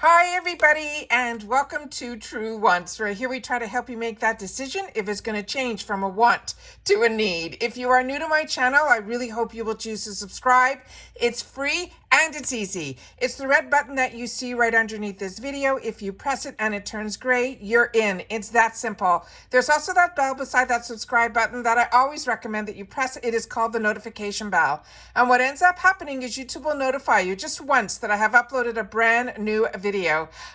Hi, everybody, and welcome to True Wants. Right here, we try to help you make that decision if it's going to change from a want to a need. If you are new to my channel, I really hope you will choose to subscribe. It's free and it's easy. It's the red button that you see right underneath this video. If you press it and it turns gray, you're in. It's that simple. There's also that bell beside that subscribe button that I always recommend that you press. It is called the notification bell. And what ends up happening is YouTube will notify you just once that I have uploaded a brand new video.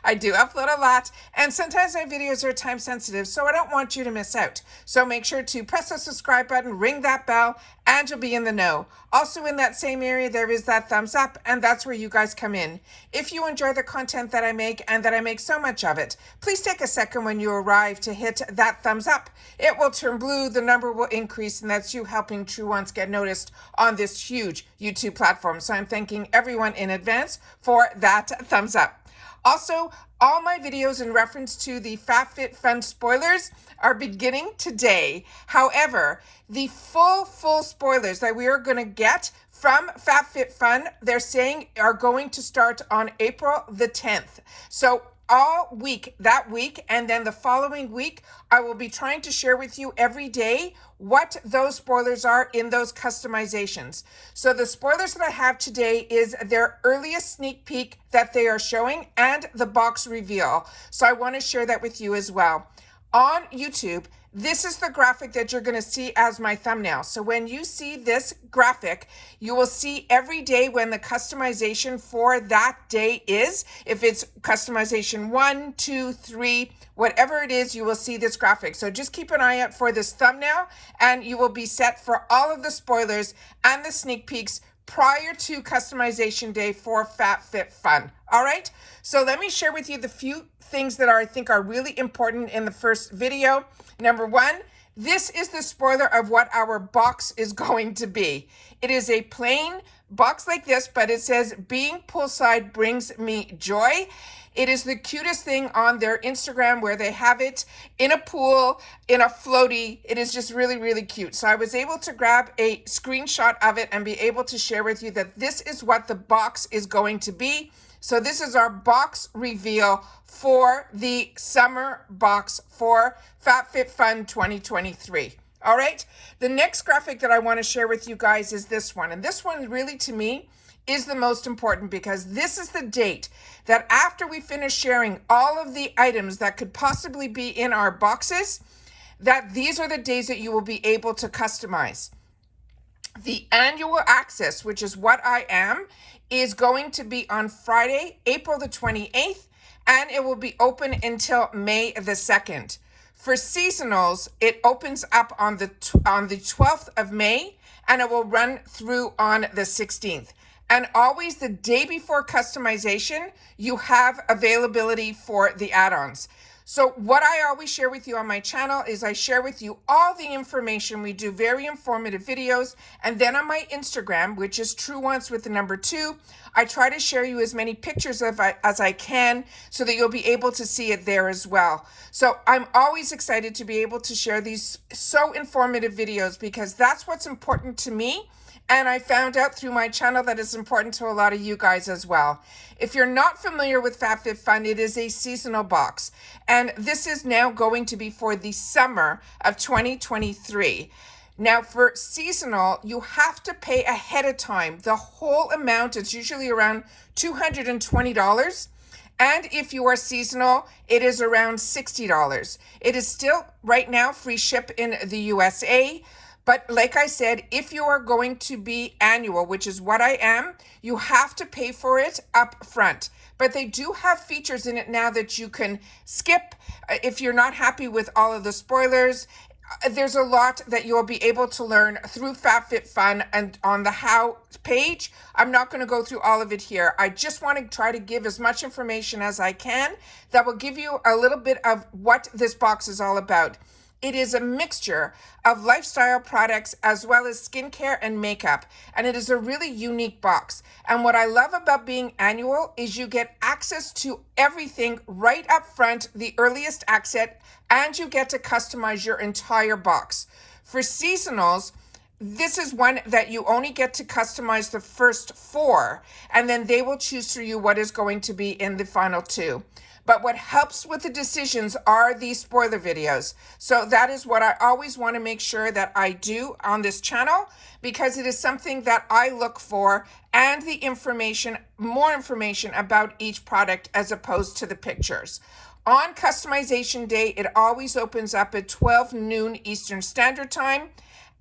I do upload a lot, and sometimes my videos are time sensitive, so I don't want you to miss out. So make sure to press the subscribe button, ring that bell, and you'll be in the know. Also in that same area, there is that thumbs up, and that's where you guys come in. If you enjoy the content that I make, and that I make so much of it, please take a second when you arrive to hit that thumbs up. It will turn blue, the number will increase, and that's you helping True Wants get noticed on this huge YouTube platform. So I'm thanking everyone in advance for that thumbs up. Also, all my videos in reference to the FabFitFun spoilers are beginning today. However, the full spoilers that we are going to get from FabFitFun, they're saying are going to start on April the 10th. So all week, that week, and then the following week, I will be trying to share with you every day what those spoilers are in those customizations. So the spoilers that I have today is their earliest sneak peek that they are showing and the box reveal. So I want to share that with you as well. On YouTube, this is the graphic that you're going to see as my thumbnail. So when you see this graphic, you will see every day when the customization for that day is. If it's customization 1, 2, 3, whatever it is, you will see this graphic. So just keep an eye out for this thumbnail, and you will be set for all of the spoilers and the sneak peeks prior to customization day for FabFitFun. All right, so let me share with you the few things that I think are really important in the first video. Number one, this is the spoiler of what our box is going to be. It is a plain box like this, but it says, "Being poolside brings me joy." It is the cutest thing on their Instagram where they have it in a pool, in a floaty. It is just really cute. So I was able to grab a screenshot of it and be able to share with you that this is what the box is going to be. So this is our box reveal for the summer box for FabFitFun 2023. All right. The next graphic that I want to share with you guys is this one. And this one really, to me, is the most important because this is the date that after we finish sharing all of the items that could possibly be in our boxes, that these are the days that you will be able to customize. The annual access, which is what I am, is going to be on Friday, April the 28th, and it will be open until May the 2nd. For seasonals, it opens up on the 12th of May, and it will run through on the 16th. And always the day before customization, you have availability for the add-ons. So what I always share with you on my channel is I share with you all the information. We do very informative videos. And then on my Instagram, which is True Wants with the number 2, I try to share you as many pictures as I can so that you'll be able to see it there as well. So I'm always excited to be able to share these so informative videos because that's what's important to me. And I found out through my channel that it's important to a lot of you guys as well. If you're not familiar with FabFitFun, it is a seasonal box. And this is now going to be for the summer of 2023. Now for seasonal, you have to pay ahead of time. The whole amount is usually around $220. And if you are seasonal, it is around $60. It is still right now free ship in the USA. But like I said, if you are going to be annual, which is what I am, you have to pay for it up front. But they do have features in it now that you can skip if you're not happy with all of the spoilers. There's a lot that you'll be able to learn through FabFitFun and on the how page. I'm not going to go through all of it here. I just want to try to give as much information as I can that will give you a little bit of what this box is all about. It is a mixture of lifestyle products as well as skincare and makeup, and it is a really unique box. And what I love about being annual is you get access to everything right up front, the earliest access, and you get to customize your entire box. For seasonals, this is one that you only get to customize the first 4, and then they will choose for you what is going to be in the final 2. But what helps with the decisions are these spoiler videos. So that is what I always want to make sure that I do on this channel, because it is something that I look for, and the information, more information about each product as opposed to the pictures. On customization day, it always opens up at 12 noon Eastern Standard Time.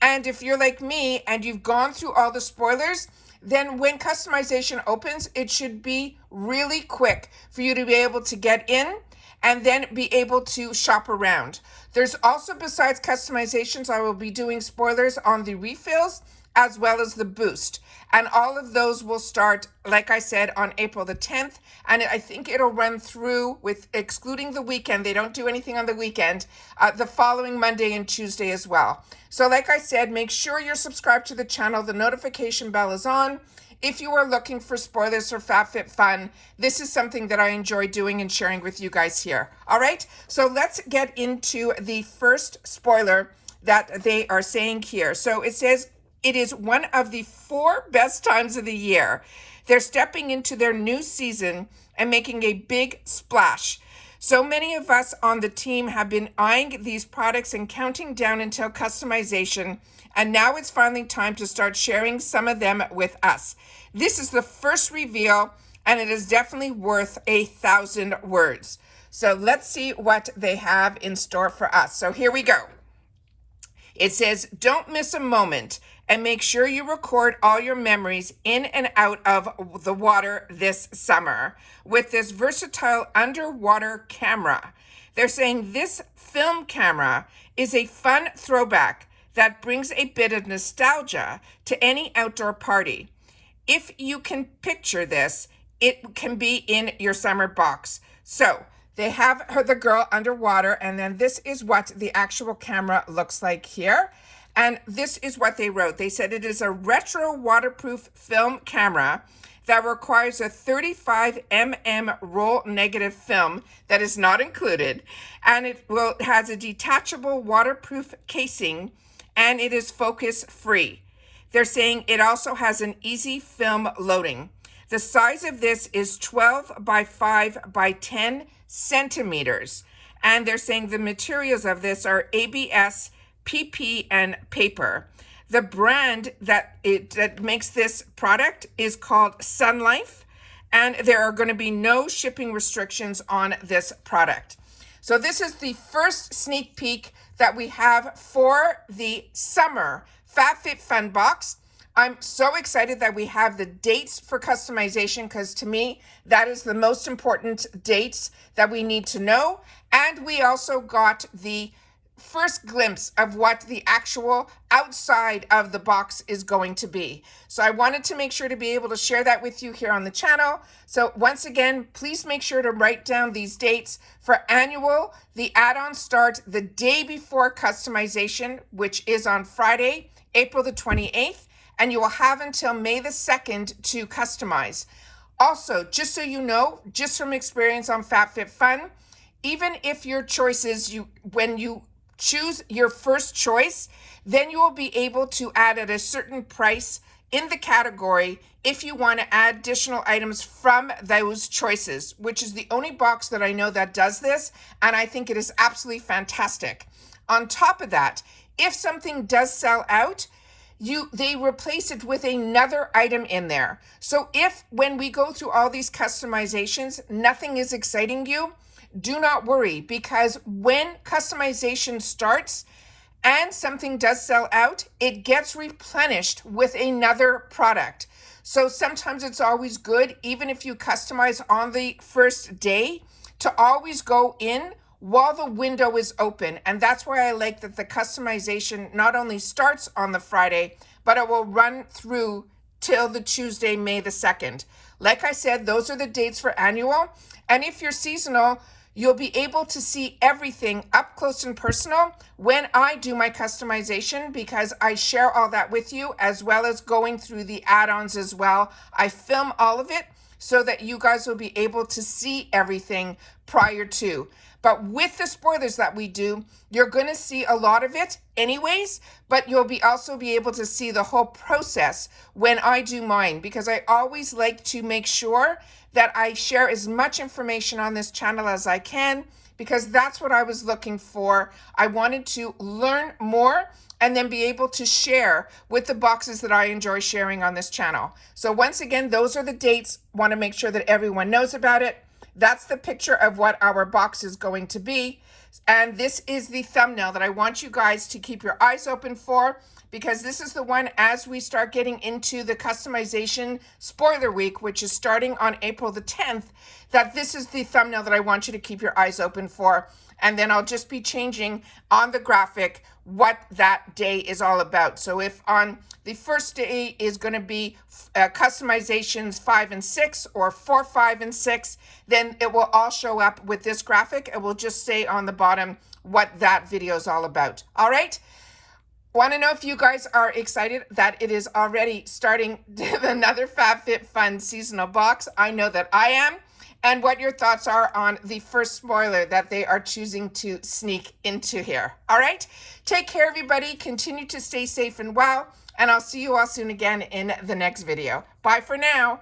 And if you're like me and you've gone through all the spoilers, then when customization opens, it should be really quick for you to be able to get in and then be able to shop around. There's also, besides customizations, I will be doing spoilers on the refills as well as the boost. And all of those will start, like I said, on April the 10th. And I think it'll run through, with excluding the weekend, they don't do anything on the weekend, the following Monday and Tuesday as well. So like I said, make sure you're subscribed to the channel. The notification bell is on. If you are looking for spoilers for FabFitFun, this is something that I enjoy doing and sharing with you guys here. All right, so let's get into the first spoiler that they are saying here. So it says, it is one of the 4 best times of the year. They're stepping into their new season and making a big splash. So many of us on the team have been eyeing these products and counting down until customization, and now it's finally time to start sharing some of them with us. This is the first reveal, and it is definitely worth 1,000 words. So let's see what they have in store for us. So here we go. It says, don't miss a moment, and make sure you record all your memories in and out of the water this summer with this versatile underwater camera. They're saying this film camera is a fun throwback that brings a bit of nostalgia to any outdoor party. If you can picture this, it can be in your summer box. So they have the girl underwater, and then this is what the actual camera looks like here. And this is what they wrote. They said it is a retro waterproof film camera that requires a 35 roll negative film that is not included. And it has a detachable waterproof casing, and it is focus free. They're saying it also has an easy film loading. The size of this is 12 by 5 by 10 centimeters. And they're saying the materials of this are ABS, PP, and paper. The brand that makes this product is called Sun Life, and there are going to be no shipping restrictions on this product. So this is the first sneak peek that we have for the summer FabFitFun box. I'm so excited that we have the dates for customization, because to me, that is the most important dates that we need to know. And we also got the first glimpse of what the actual outside of the box is going to be. So I wanted to make sure to be able to share that with you here on the channel. So once again, please make sure to write down these dates for annual. The add-ons start the day before customization, which is on Friday, April the 28th, and you will have until May the 2nd to customize. Also, just so you know, just from experience on FabFitFun, even if your choices, when you choose your first choice, then you will be able to add at a certain price in the category if you want to add additional items from those choices, which is the only box that I know that does this, and I think it is absolutely fantastic. On top of that, if something does sell out, they replace it with another item in there. So if when we go through all these customizations, nothing is exciting you, do not worry, because when customization starts and something does sell out, it gets replenished with another product. So sometimes it's always good, even if you customize on the first day, to always go in while the window is open. And that's why I like that the customization not only starts on the Friday, but it will run through till the Tuesday, May the 2nd. Like I said, those are the dates for annual. And if you're seasonal, you'll be able to see everything up close and personal when I do my customization, because I share all that with you, as well as going through the add-ons as well. I film all of it so that you guys will be able to see everything prior to. But with the spoilers that we do, you're going to see a lot of it anyways, but you'll also be able to see the whole process when I do mine, because I always like to make sure that I share as much information on this channel as I can, because that's what I was looking for. I wanted to learn more and then be able to share with the boxes that I enjoy sharing on this channel. So once again, those are the dates. Want to make sure that everyone knows about it. That's the picture of what our box is going to be. And this is the thumbnail that I want you guys to keep your eyes open for, because this is the one as we start getting into the customization spoiler week, which is starting on April the 10th, that this is the thumbnail that I want you to keep your eyes open for. And then I'll just be changing on the graphic what that day is all about. So if on the first day is going to be customizations 5 and 6 or 4, 5, and 6, then it will all show up with this graphic. It will just say on the bottom what that video is all about. All right. Want to know if you guys are excited that it is already starting another FabFitFun seasonal box? I know that I am. And what your thoughts are on the first spoiler that they are choosing to sneak into here. All right. Take care, everybody. Continue to stay safe and well. And I'll see you all soon again in the next video. Bye for now.